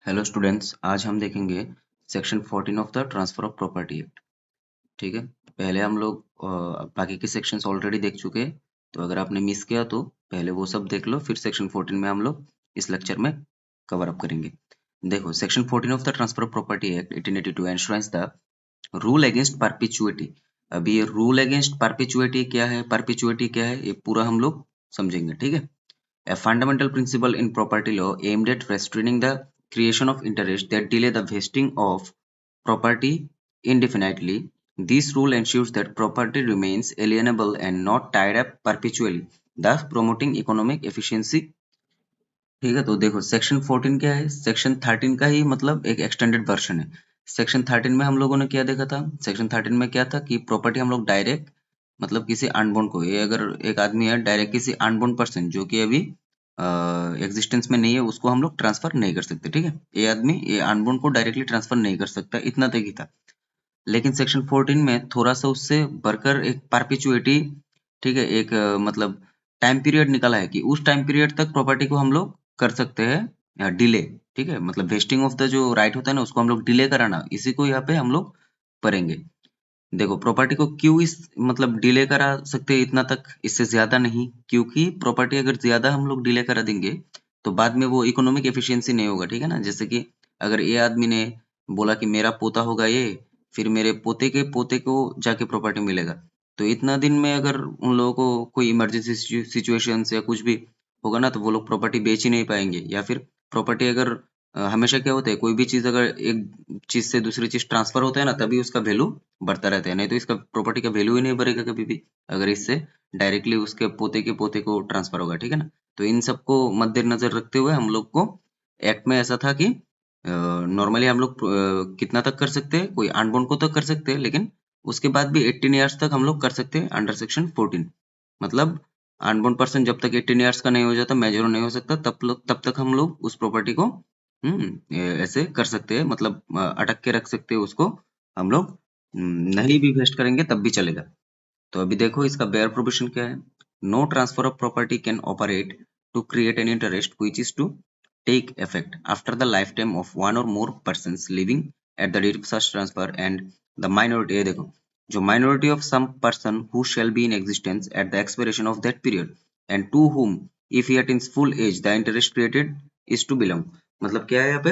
Hello students, आज हम देखेंगे section 14 of the transfer of property act. ठीक है। पहले हम लोग बाकी के सेक्शंस ऑलरेडी देख चुके हैं, तो अगर आपने मिस किया तो पहले वो सब देख लो, फिर सेक्शन 14 में हम लोग इस लेक्चर में कवर अप करेंगे। देखो, section 14 of the transfer of property act 1882 ensures the rule against perpetuity. अभी ये रूल अगेंस्ट परपेचुइटी क्या है, परपेचुइटी क्या है, ये पूरा हम लोग समझेंगे। ठीक है। A fundamental principle in property law aimed at restraining the creation of interest that delay the vesting of property indefinitely. This rule ensures that property remains alienable and not tied up perpetually, thus promoting economic efficiency. ठीक है। तो देखो, section 14 क्या है, section 13 का ही मतलब एक extended version है। सेक्शन 13 में हम लोगों ने क्या देखा था, सेक्शन 13 में क्या था कि प्रॉपर्टी हम लोग डायरेक्ट मतलब किसी अनबोर्न को, ये अगर एक आदमी है डायरेक्ट किसी अनबोर्न पर्सन जो कि अभी एग्जिस्टेंस में नहीं है, उसको हम लोग ट्रांसफर नहीं कर सकते। ठीक है। ये आदमी ये अनबोर्न को डायरेक्टली ट्रांसफर नहीं कर सकता, इतना तक ही था। लेकिन सेक्शन 14 में थोड़ा सा उससे बढ़कर एक परपेचुइटी, ठीक है, एक मतलब टाइम पीरियड निकाला है कि उस टाइम पीरियड तक प्रॉपर्टी को हम लोग कर सकते हैं डिले। ठीक है। मतलब वेस्टिंग ऑफ द जो राइट होता है ना, उसको हम लोग डिले कराना, इसी को यहाँ पे हम लोग पढ़ेंगे। देखो, प्रॉपर्टी को क्यों इस मतलब डिले करा सकते हैं इतना तक, इससे ज्यादा नहीं, क्योंकि प्रॉपर्टी अगर ज्यादा हम लोग डिले करा देंगे तो बाद में वो इकोनॉमिक एफिशिएंसी नहीं होगा। ठीक है ना। जैसे कि अगर ये आदमी ने बोला कि मेरा पोता होगा ये, फिर मेरे पोते के पोते को जाके प्रॉपर्टी मिलेगा, तो इतना दिन में अगर उन लोगों को कोई इमरजेंसी सिचुएशन या कुछ भी होगा ना, तो वो लोग प्रॉपर्टी बेच ही नहीं पाएंगे। या फिर प्रॉपर्टी अगर हमेशा क्या होता है, कोई भी चीज अगर एक चीज से दूसरी चीज ट्रांसफर होता है ना, तभी उसका वैल्यू बढ़ता रहता है, नहीं तो इसका प्रॉपर्टी का वैल्यू ही नहीं बढ़ेगा कभी भी, अगर इससे डायरेक्टली उसके पोते के पोते को ट्रांसफर होगा। ठीक है ना। तो इन सबको मद्देनजर रखते हुए हम लोग को एक्ट में ऐसा था कि नॉर्मली हम लोग कितना तक कर सकते हैं, कोई अनबोर्न को तक कर सकते हैं, लेकिन उसके बाद भी 18 ईयर्स तक हम लोग कर सकते हैं अंडर सेक्शन 14। मतलब अनबोर्न पर्सन जब तक 18 ईयर्स का नहीं हो जाता, मेजर नहीं हो सकता, तब तक हम लोग उस प्रॉपर्टी को ऐसे कर सकते हैं, मतलब अटक के रख सकते हैं उसको हम लोग। नहीं भी वेस्ट करेंगे तब भी चलेगा। तो अभी देखो इसका बेयर प्रोविजन क्या है। No transfer of property can operate to create an interest which is to take effect after the lifetime of one or more persons living at the date of such transfer and the minority. ये देखो, जो minority of some person who shall be in existence at the expiration of that period and to whom if yet in full age the interest created is to belong. मतलब क्या है यहाँ पे,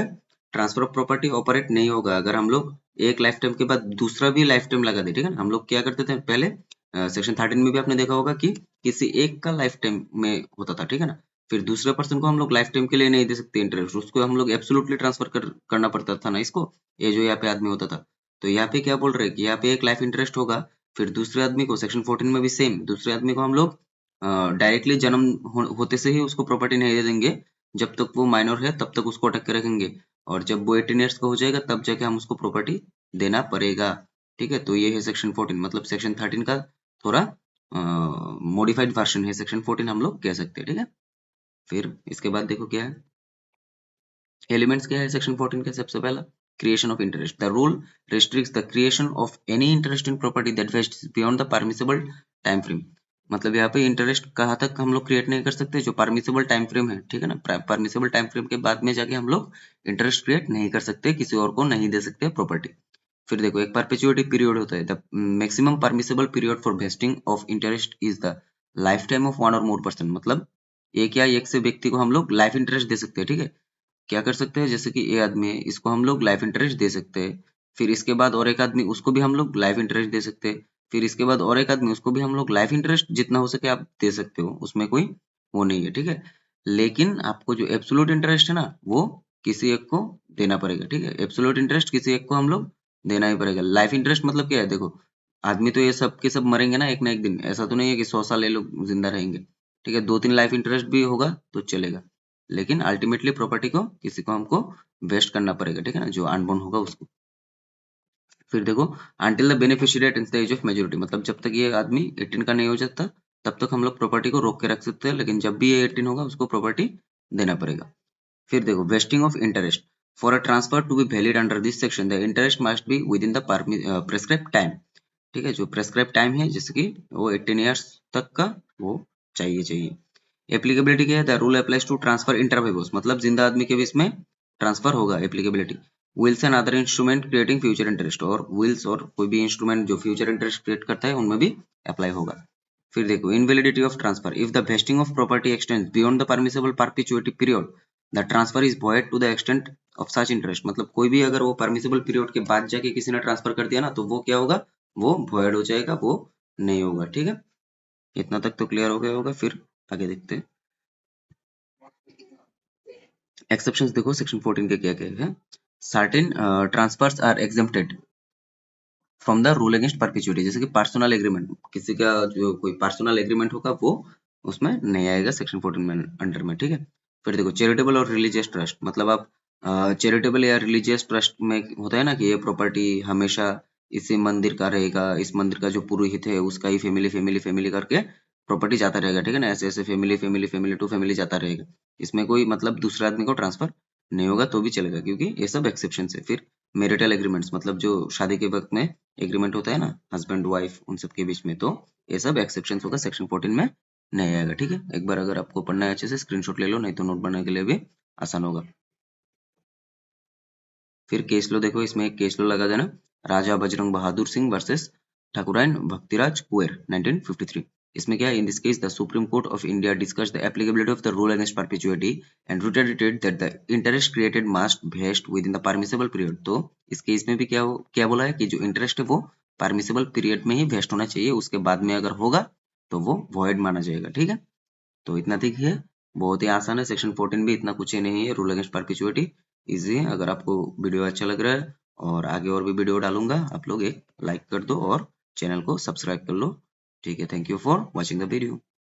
transfer of property operate नहीं होगा अगर हम लोग एक लाइफ टाइम के बाद दूसरा भी लाइफ टाइम लगा दे। ठीक है ना। हम लोग क्या करते थे पहले, सेक्शन 13 में भी आपने देखा होगा कि किसी एक का लाइफ टाइम में होता था। ठीक है ना। फिर दूसरे पर्सन को हम लोग लाइफ टाइम के लिए नहीं दे सकते इंटरेस्ट, उसको हम लोग एब्सोल्युटली ट्रांसफर करना पड़ता था ना इसको, ये जो यहाँ पे आदमी होता था। तो यहाँ पे क्या बोल रहे हैं कि यहाँ पे एक लाइफ इंटरेस्ट होगा, फिर दूसरे आदमी को सेक्शन 14 में भी सेम, दूसरे आदमी को हम लोग डायरेक्टली जन्म होते से ही उसको प्रॉपर्टी नहीं दे देंगे। जब तक वो माइनर है तब तक उसको अटक के रखेंगे, और जब वो 18 ईयर्स का हो जाएगा तब जाके हम उसको प्रॉपर्टी देना पड़ेगा। ठीक है। तो ये है सेक्शन 14, मतलब सेक्शन 13 का थोड़ा मॉडिफाइड वर्जन है सेक्शन 14, हम लोग कह सकते हैं। ठीक है। फिर इसके बाद देखो क्या है, एलिमेंट्स क्या है सेक्शन 14 के। सबसे पहला, creation of interest. The rule restricts the creation of any interest in property that vests beyond the permissible time frame। मतलब यहाँ पे इंटरेस्ट कहाँ तक हम लोग क्रिएट नहीं कर सकते, जो परमिसिबल टाइम फ्रेम है। ठीक है ना। परमिसिबल टाइम फ्रेम के बाद में जाके हम लोग इंटरेस्ट क्रिएट नहीं कर सकते, किसी और को नहीं दे सकते प्रॉपर्टी। फिर देखो, एक परपेचुइटी पीरियड होता है। The maximum permissible period for wasting of interest is the lifetime of one or more person. मतलब एक या एक से व्यक्ति को हम लोग लाइफ इंटरेस्ट दे सकते हैं। ठीक है। क्या कर सकते हैं, जैसे कि ये आदमी है, इसको हम लोग लाइफ इंटरेस्ट दे सकते हैं। फिर इसके बाद और एक आदमी, उसको भी हम लोग लाइफ इंटरेस्ट दे सकते हैं। फिर इसके बाद और एक आदमी, उसको भी हम लोग लाइफ इंटरेस्ट जितना हो सके आप दे सकते हो, उसमें कोई वो नहीं है। ठीक है। लेकिन आपको जो एब्सोल्यूट इंटरेस्ट है ना, वो किसी एक को देना पड़ेगा। ठीक है। एब्सोल्यूट इंटरेस्ट किसी एक को हम लोग देना ही पड़ेगा। लाइफ इंटरेस्ट मतलब क्या है, देखो आदमी तो ये सब के सब मरेंगे ना एक ना एक दिन, ऐसा तो नहीं है कि 100 साल ये लोग जिंदा रहेंगे। ठीक है। 2-3 लाइफ इंटरेस्ट भी होगा तो चलेगा, लेकिन अल्टीमेटली प्रॉपर्टी को किसी को हमको वेस्ट करना पड़ेगा। ठीक है ना, जो अनबोर्न होगा उसको। फिर देखो, until the beneficiary at the age of majority. मतलब जब तक ये आदमी 18 का नहीं हो जाता तब तक हम लोग प्रॉपर्टी को रोक के रख सकते हैं, लेकिन जब भी ये 18 होगा उसको प्रॉपर्टी देना पड़ेगा। फिर देखो, vesting of interest. For a transfer to be valid under this section the interest must be within the prescribed time. ठीक है। जो प्रेस्क्राइब टाइम है, जैसे कि वो 18 ईयर्स तक का वो चाहिए चाहिए। एप्लीकेबिलिटी क्या है, the rule applies to transfer inter vivos. मतलब जिंदा आदमी के बीच में ट्रांसफर होगा applicability. Wills and other instrument creating future interest, और विल्स और कोई भी इंस्ट्रूमेंट जो फ्यूचर इंटरेस्ट क्रिएट करता है उनमें भी अप्लाई होगा। फिर देखो invalidity of transfer, if the vesting of property extends beyond the permissible perpetuity period the transfer is void to the extent of such interest, मतलब कोई भी अगर वो परमिसिबल पीरियड के बाद जाके किसी ने ट्रांसफर कर दिया ना तो वो क्या होगा, वो वॉइड हो जाएगा, वो नहीं होगा। ठीक है, इतना तक तो क्लियर हो गया होगा। फिर आगे देखते हैं एक्सेप्शंस। देखो सेक्शन 14 के क्या क्या है। Certain transfers are exempted from the rule against perpetuity, जैसे कि पर्सनल एग्रीमेंट, किसी का जो कोई पर्सनल एग्रीमेंट होगा वो उसमें नहीं आएगा सेक्शन 14 में अंडर में। ठीक है, फिर देखो चैरिटेबल और रिलीजियस ट्रस्ट, मतलब आप चैरिटेबल या रिलीजियस ट्रस्ट में होता है ना कि ये प्रॉपर्टी हमेशा इसी मंदिर का रहेगा, इस मंदिर का जो पुरोहित है उसका ही फैमिली फैमिली फैमिली करके प्रॉपर्टी जाता रहेगा। ठीक है ना, ऐसे ऐसे family family family to family जाता रहेगा, इसमें कोई मतलब दूसरे आदमी को ट्रांसफर नहीं होगा तो भी चलेगा, क्योंकि ये सब एक्सेप्शन है। फिर मैरिटल एग्रीमेंट्स, मतलब जो शादी के वक्त में एग्रीमेंट होता है ना हस्बैंड वाइफ उन सब के बीच में, तो ये सब एक्सेप्शन होगा, सेक्शन 14 में नहीं आएगा। ठीक है, एक बार अगर आपको पढ़ना है अच्छे से स्क्रीनशॉट ले लो, नहीं तो नोट बनाने के लिए भी आसान होगा। फिर केस लो देखो, इसमें एक केस लो लगा देना, राजा बजरंग बहादुर सिंह वर्सेस ठाकुरायन भक्तिराज कुएर 1953। इसमें क्या है, in this case the Supreme Court of India discuss the applicability of the rule against perpetuity and reiterated that the interest created must vest within the permissible period. तो इस case में भी क्या बोला है कि जो इंटरेस्ट है वो परमिसिबल पीरियड में ही वेस्ट होना चाहिए, उसके बाद में अगर होगा तो वो वॉइड माना जाएगा। ठीक है, तो इतना ठीक है, बहुत ही आसान है। सेक्शन 14 भी इतना कुछ ही नहीं है, रूल अगेंस्ट परपेचुइटी इजी है। अगर आपको वीडियो अच्छा लग रहा है और आगे और भी वीडियो डालूंगा, आप लोग एक लाइक कर दो और चैनल को सब्सक्राइब कर लो। ठीक है, thank you for watching the video.